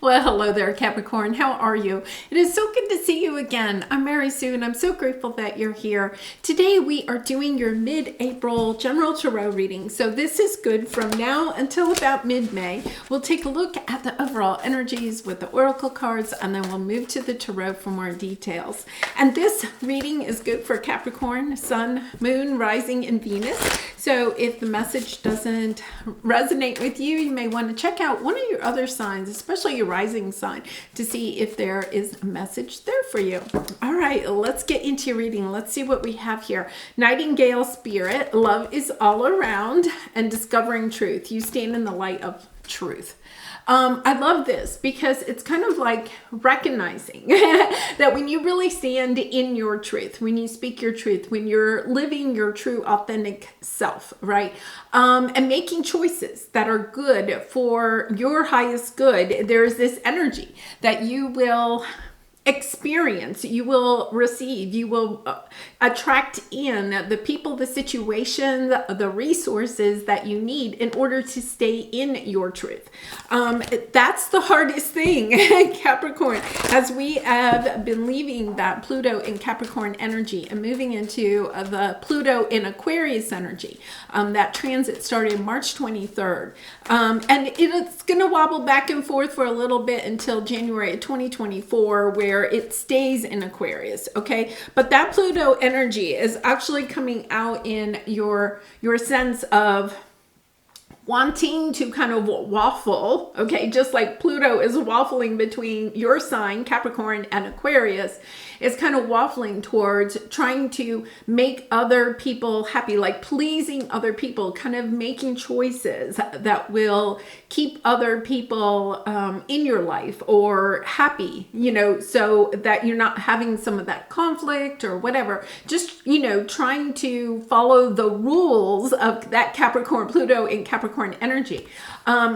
Well, hello there, Capricorn. How are you? It is so good to see you again. I'm Mary Sue, and I'm so grateful that you're here. Today, we are doing your mid-April general tarot reading. So this is good from now until about mid-May. We'll take a look at the overall energies with the oracle cards, and then we'll move to the tarot for more details. And this reading is good for Capricorn, Sun, Moon, Rising, and Venus. So if the message doesn't resonate with you, you may want to check out one of your other signs, especially your rising sign, to see if there is a message there for you. All right, let's get into your reading. Let's see what we have here. Nightingale spirit, love is all around, and discovering truth. You stand in the light of truth. I love this because it's kind of like recognizing that when you really stand in your truth, when you speak your truth, when you're living your true authentic self, right? And making choices that are good for your highest good, there's this energy that you will experience, you will receive, you will attract in the people, the situation, the resources that you need in order to stay in your truth. That's the hardest thing, Capricorn, as we have been leaving that Pluto in Capricorn energy and moving into the Pluto in Aquarius energy. That transit started March 23rd. And it's going to wobble back and forth for a little bit until January 2024, where it stays in Aquarius, okay? But that Pluto energy is actually coming out in your sense of wanting to kind of waffle, okay? Just like Pluto is waffling between your sign, Capricorn, and Aquarius, it's kind of waffling towards trying to make other people happy, like pleasing other people, kind of making choices that will keep other people in your life or happy, you know, so that you're not having some of that conflict or whatever. Just, you know, trying to follow the rules of that Capricorn, Pluto in Capricorn energy.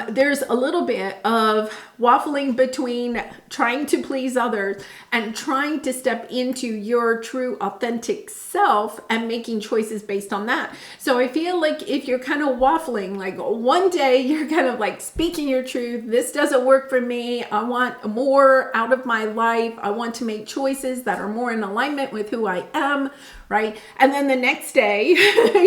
There's a little bit of waffling between trying to please others and trying to step into your true authentic self and making choices based on that. So I feel like if you're kind of waffling, like one day you're kind of like speaking your truth, this doesn't work for me, I want more out of my life, I want to make choices that are more in alignment with who I am, right? And then the next day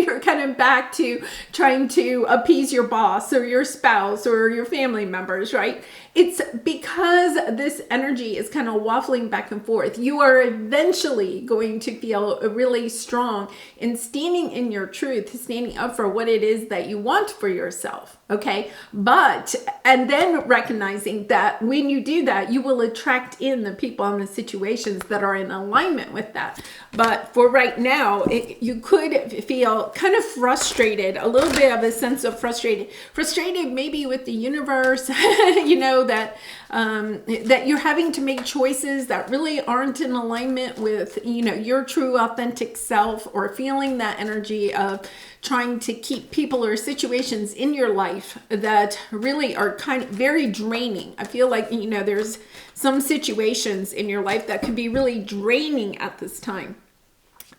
you're kind of back to trying to appease your boss or your spouse or your family members, right? It's because this energy is kind of waffling back and forth. You are eventually going to feel really strong in standing in your truth, standing up for what it is that you want for yourself, okay? And then recognizing that when you do that, you will attract in the people and the situations that are in alignment with that. But for right now, you could feel kind of frustrated, a little bit of a sense of frustrated maybe with the universe, you know, that you're having to make choices that really aren't in alignment with, you know, your true authentic self, or feeling that energy of trying to keep people or situations in your life that really are kind of very draining. I feel like, you know, there's some situations in your life that could be really draining at this time,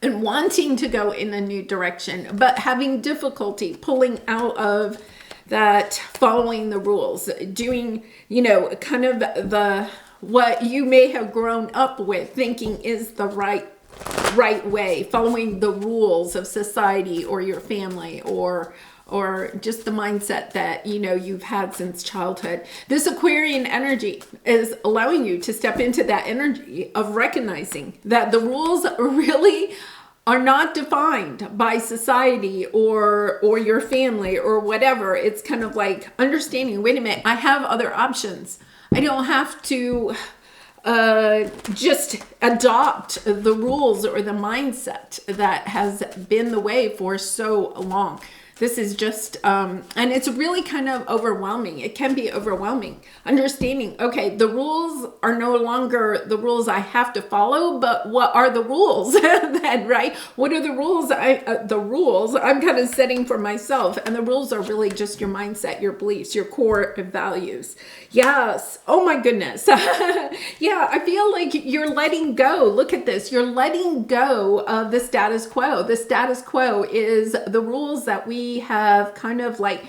and wanting to go in a new direction, but having difficulty pulling out of that, following the rules, doing, you know, kind of what you may have grown up with thinking is the right way, following the rules of society or your family, or just the mindset that, you know, you've had since childhood. This Aquarian energy is allowing you to step into that energy of recognizing that the rules really are not defined by society or your family or whatever. It's kind of like understanding, wait a minute, I have other options. I don't have to just adopt the rules or the mindset that has been the way for so long. This is just, and it's really kind of overwhelming. It can be overwhelming. Understanding, okay, the rules are no longer the rules I have to follow, but what are the rules then, right? What are the rules? The rules I'm kind of setting for myself, and the rules are really just your mindset, your beliefs, your core values. Yes. Oh my goodness. Yeah, I feel like you're letting go. Look at this. You're letting go of the status quo. The status quo is the rules that we have kind of like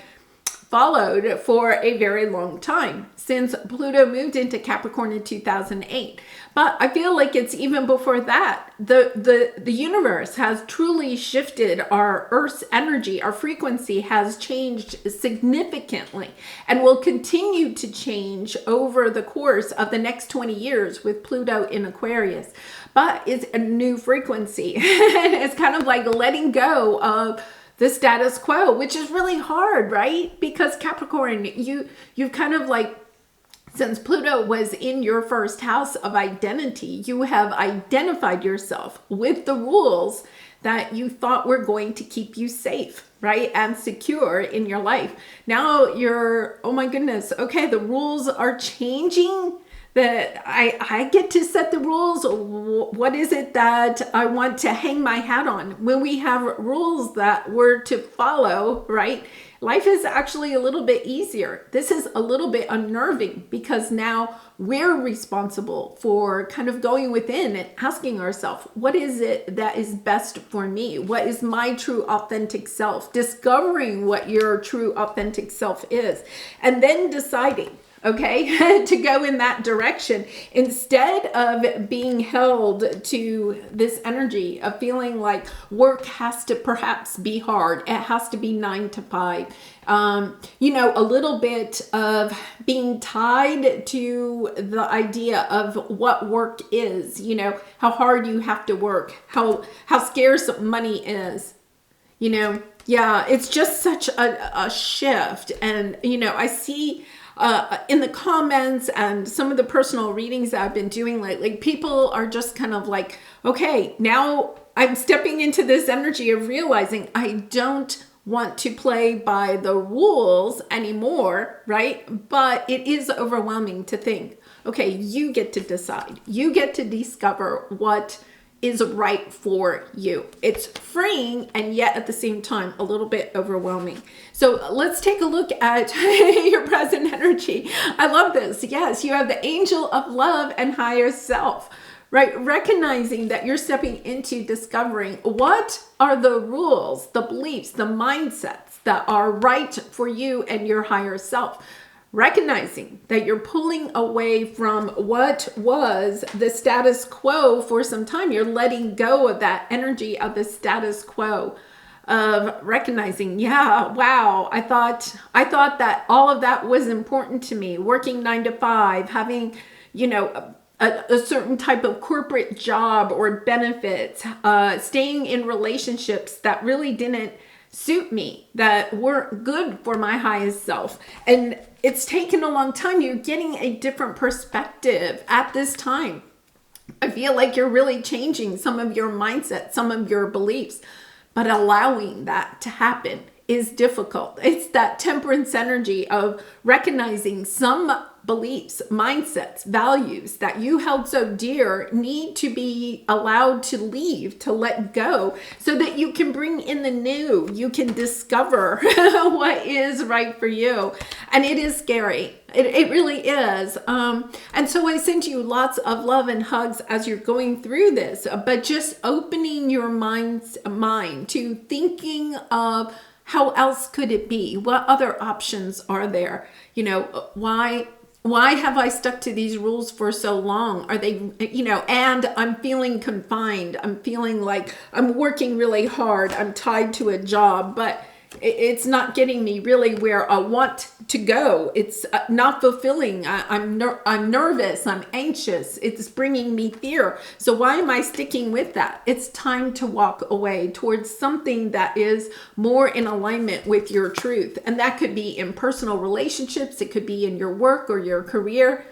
followed for a very long time since Pluto moved into Capricorn in 2008. But I feel like it's even before that. The universe has truly shifted. Our Earth's energy, our frequency has changed significantly and will continue to change over the course of the next 20 years with Pluto in Aquarius. But it's a new frequency. It's kind of like letting go of the status quo, which is really hard, right? Because Capricorn, you've kind of like, since Pluto was in your first house of identity, you have identified yourself with the rules that you thought were going to keep you safe, right? And secure in your life. Now you're, oh my goodness, okay, the rules are changing. That I get to set the rules. What is it that I want to hang my hat on? When we have rules that we're to follow, right? Life is actually a little bit easier. This is a little bit unnerving because now we're responsible for kind of going within and asking ourselves, what is it that is best for me? What is my true authentic self? Discovering what your true authentic self is, and then deciding, okay, to go in that direction instead of being held to this energy of feeling like work has to perhaps be hard. It has to be 9 to 5. A little bit of being tied to the idea of what work is, how hard you have to work, how scarce money is, yeah, it's just such a shift. And, I see in the comments and some of the personal readings that I've been doing lately, people are just kind of like, okay, now I'm stepping into this energy of realizing I don't want to play by the rules anymore, right? But it is overwhelming to think, okay, you get to decide. You get to discover what is right for you. It's freeing and yet at the same time a little bit overwhelming. So let's take a look at your present energy. I love this. Yes, you have the angel of love and higher self, right? Recognizing that you're stepping into discovering what are the rules, the beliefs, the mindsets that are right for you and your higher self. Recognizing that you're pulling away from what was the status quo for some time. You're letting go of that energy of the status quo, of recognizing, yeah, wow, I thought that all of that was important to me. Working 9 to 5, having, a certain type of corporate job or benefits, staying in relationships that really didn't suit me, that weren't good for my highest self. And it's taken a long time. You're getting a different perspective at this time. I feel like you're really changing some of your mindset, some of your beliefs, but allowing that to happen is difficult. It's that temperance energy of recognizing some beliefs, mindsets, values that you held so dear need to be allowed to leave, to let go, so that you can bring in the new. You can discover what is right for you. And it is scary. It really is. And so I send you lots of love and hugs as you're going through this, but just opening your mind to thinking of how else could it be? What other options are there? Why have I stuck to these rules for so long? Are they, and I'm feeling confined. I'm feeling like I'm working really hard. I'm tied to a job, but it's not getting me really where I want to go. It's not fulfilling. I'm nervous. I'm anxious. It's bringing me fear. So why am I sticking with that? It's time to walk away towards something that is more in alignment with your truth. And that could be in personal relationships. It could be in your work or your career.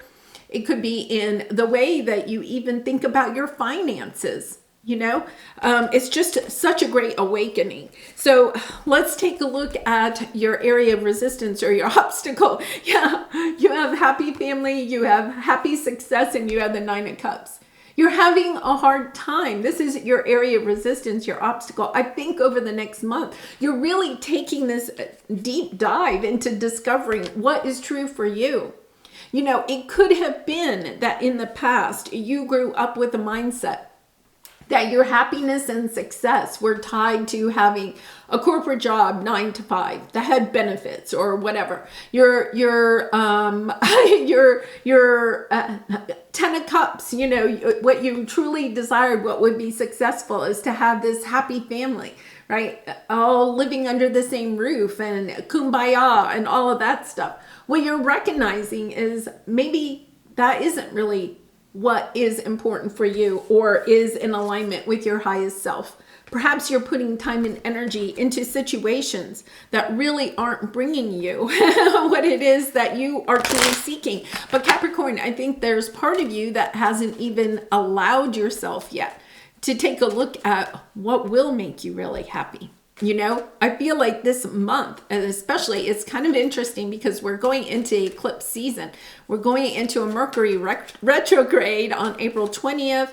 It could be in the way that you even think about your finances. It's just such a great awakening. So let's take a look at your area of resistance or your obstacle. Yeah, you have happy family, you have happy success, and you have the 9 of Cups. You're having a hard time. This is your area of resistance, your obstacle. I think over the next month, you're really taking this deep dive into discovering what is true for you. It could have been that in the past, you grew up with a mindset that your happiness and success were tied to having a corporate job 9 to 5 that had benefits or whatever. Your your 10 of cups, you know, what you truly desired, what would be successful is to have this happy family, right? All living under the same roof and kumbaya and all of that stuff. What you're recognizing is maybe that isn't really what is important for you or is in alignment with your highest self. Perhaps you're putting time and energy into situations that really aren't bringing you what it is that you are truly seeking. But Capricorn, I think there's part of you that hasn't even allowed yourself yet to take a look at what will make you really happy. You know, I feel like this month, and especially, it's kind of interesting because we're going into eclipse season. We're going into a Mercury retrograde on April 20th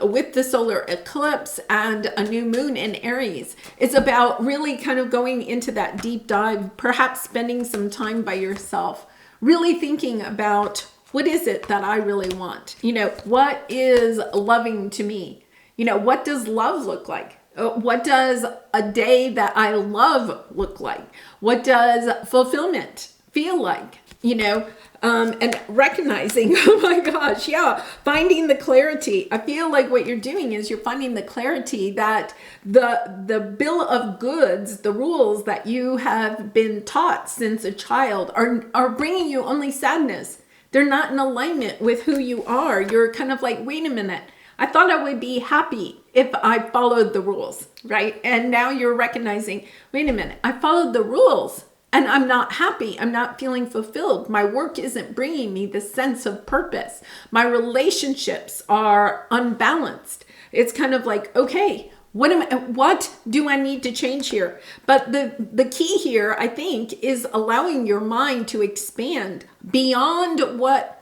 with the solar eclipse and a new moon in Aries. It's about really kind of going into that deep dive, perhaps spending some time by yourself, really thinking about what is it that I really want? You know, what is loving to me? You know, what does love look like? What does a day that I love look like? What does fulfillment feel like? You know, and recognizing, oh my gosh, yeah, finding the clarity. I feel like what you're doing is you're finding the clarity that the bill of goods, the rules that you have been taught since a child are bringing you only sadness. They're not in alignment with who you are. You're kind of like, wait a minute. I thought I would be happy if I followed the rules, right? And now you're recognizing, wait a minute, I followed the rules and I'm not happy. I'm not feeling fulfilled. My work isn't bringing me the sense of purpose. My relationships are unbalanced. It's kind of like, okay, what do I need to change here? But the key here, I think, is allowing your mind to expand beyond what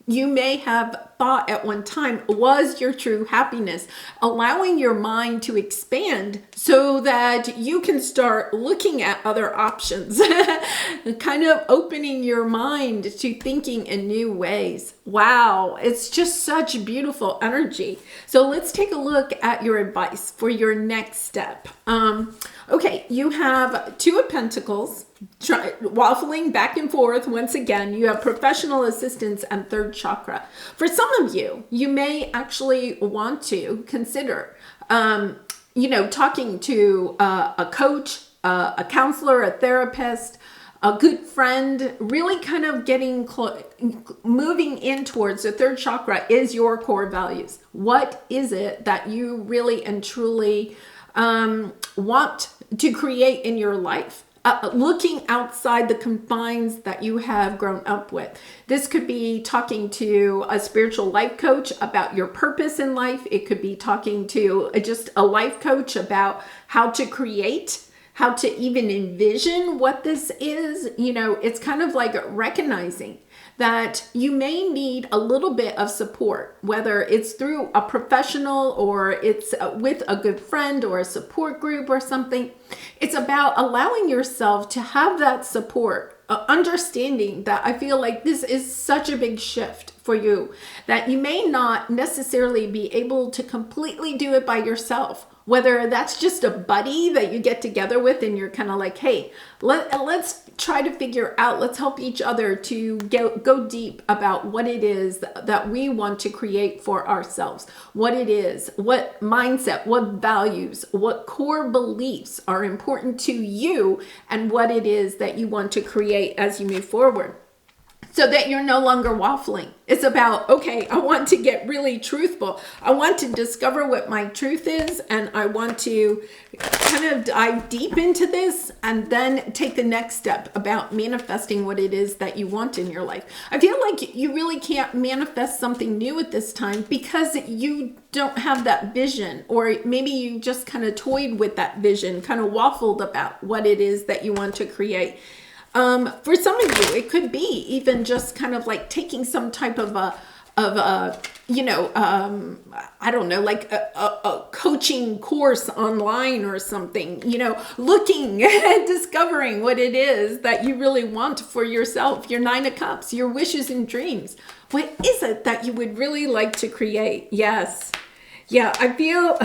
you may have thought at one time was your true happiness, allowing your mind to expand so that you can start looking at other options, kind of opening your mind to thinking in new ways. Wow, it's just such beautiful energy. So let's take a look at your advice for your next step. Okay, you have Two of Pentacles, waffling back and forth once again. You have professional assistance and third chakra. For some of you, you may actually want to consider, you know, talking to a coach, a counselor, a therapist, a good friend, really kind of getting moving in towards the third chakra is your core values. What is it that you really and truly want to create in your life? Looking outside the confines that you have grown up with. This could be talking to a spiritual life coach about your purpose in life. It could be talking to just a life coach about how to create, how to even envision what this is. You know, it's kind of like recognizing that you may need a little bit of support, whether it's through a professional or it's with a good friend or a support group or something. It's about allowing yourself to have that support, understanding that I feel like this is such a big shift for you, that you may not necessarily be able to completely do it by yourself. Whether that's just a buddy that you get together with and you're kind of like, hey, let's try to figure out, let's help each other to go deep about what it is that we want to create for ourselves. What it is, what mindset, what values, what core beliefs are important to you and what it is that you want to create as you move forward. So that you're no longer waffling. It's about, okay, I want to get really truthful. I want to discover what my truth is, and I want to kind of dive deep into this and then take the next step about manifesting what it is that you want in your life. I feel like you really can't manifest something new at this time because you don't have that vision, or maybe you just kind of toyed with that vision, kind of waffled about what it is that you want to create. For some of you, it could be even just kind of like taking some type of you know, I don't know, like a coaching course online or something, you know, looking and discovering what it is that you really want for yourself, your 9 of Cups, your wishes and dreams. What is it that you would really like to create? Yes. Yeah, I feel,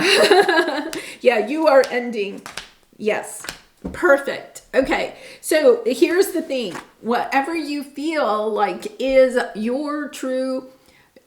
yeah, you are ending. Yes, perfect. Okay, so here's the thing. Whatever you feel like is your true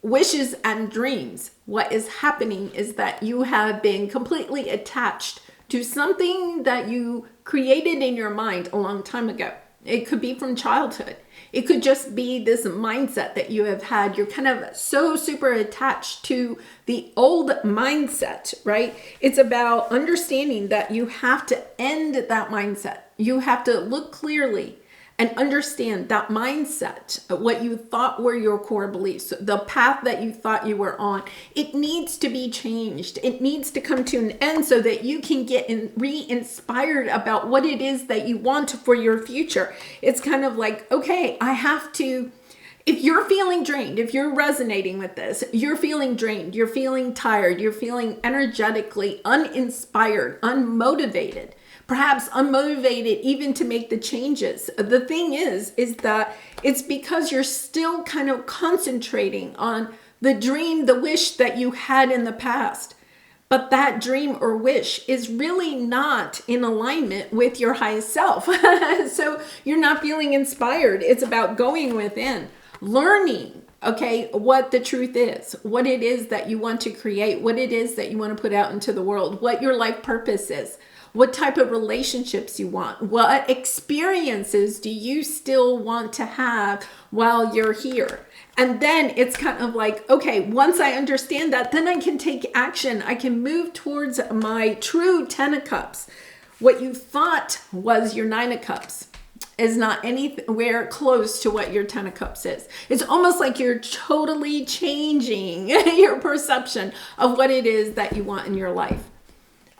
wishes and dreams, what is happening is that you have been completely attached to something that you created in your mind a long time ago. It could be from childhood. It could just be this mindset that you have had. You're kind of so super attached to the old mindset, right? It's about understanding that you have to end that mindset. You have to look clearly and understand that mindset, what you thought were your core beliefs, the path that you thought you were on. It needs to be changed. It needs to come to an end so that you can get re-inspired about what it is that you want for your future. It's kind of like, okay, I have to, if you're feeling drained, if you're resonating with this, you're feeling drained, you're feeling tired, you're feeling energetically uninspired, unmotivated, perhaps unmotivated even to make the changes. The thing is that it's because you're still kind of concentrating on the dream, the wish that you had in the past. But that dream or wish is really not in alignment with your highest self. So you're not feeling inspired. It's about going within, learning, okay, what the truth is, what it is that you want to create, what it is that you want to put out into the world, what your life purpose is. What type of relationships you want? What experiences do you still want to have while you're here? And then it's kind of like, okay, once I understand that, then I can take action. I can move towards my true 10 of Cups. What you thought was your 9 of Cups is not anywhere close to what your 10 of Cups is. It's almost like you're totally changing your perception of what it is that you want in your life.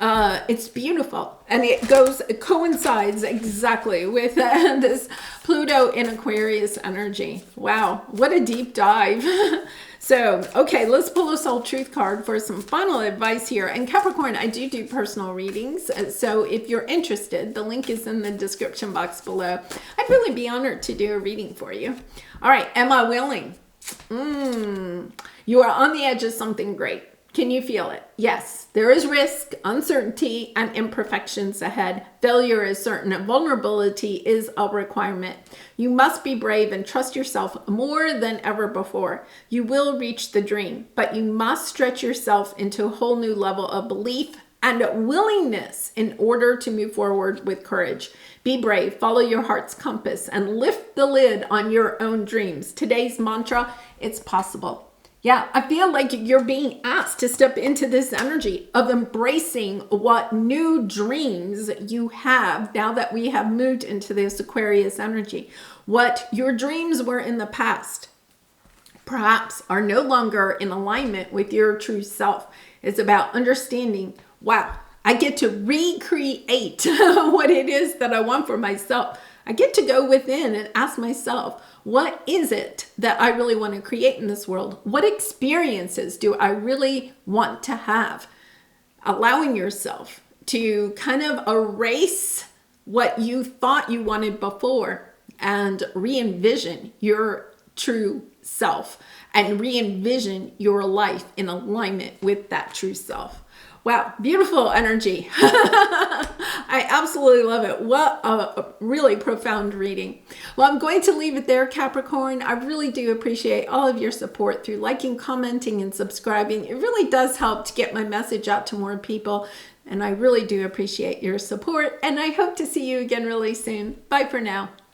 It's beautiful, and it coincides exactly with this Pluto in Aquarius energy. Wow, what a deep dive. So, okay, let's pull a soul truth card for some final advice here. And Capricorn, I do personal readings. So if you're interested, the link is in the description box below. I'd really be honored to do a reading for you. All right, am I willing? You are on the edge of something great. Can you feel it? Yes, there is risk, uncertainty, and imperfections ahead. Failure is certain, and vulnerability is a requirement. You must be brave and trust yourself more than ever before. You will reach the dream, but you must stretch yourself into a whole new level of belief and willingness in order to move forward with courage. Be brave, follow your heart's compass, and lift the lid on your own dreams. Today's mantra, it's possible. Yeah, I feel like you're being asked to step into this energy of embracing what new dreams you have now that we have moved into this Aquarius energy. What your dreams were in the past perhaps are no longer in alignment with your true self. It's about understanding, wow, I get to recreate what it is that I want for myself. I get to go within and ask myself, what is it that I really want to create in this world? What experiences do I really want to have? Allowing yourself to kind of erase what you thought you wanted before and re-envision your true self and re-envision your life in alignment with that true self. Wow, beautiful energy. I absolutely love it. What a really profound reading. Well, I'm going to leave it there, Capricorn. I really do appreciate all of your support through liking, commenting, and subscribing. It really does help to get my message out to more people. And I really do appreciate your support. And I hope to see you again really soon. Bye for now.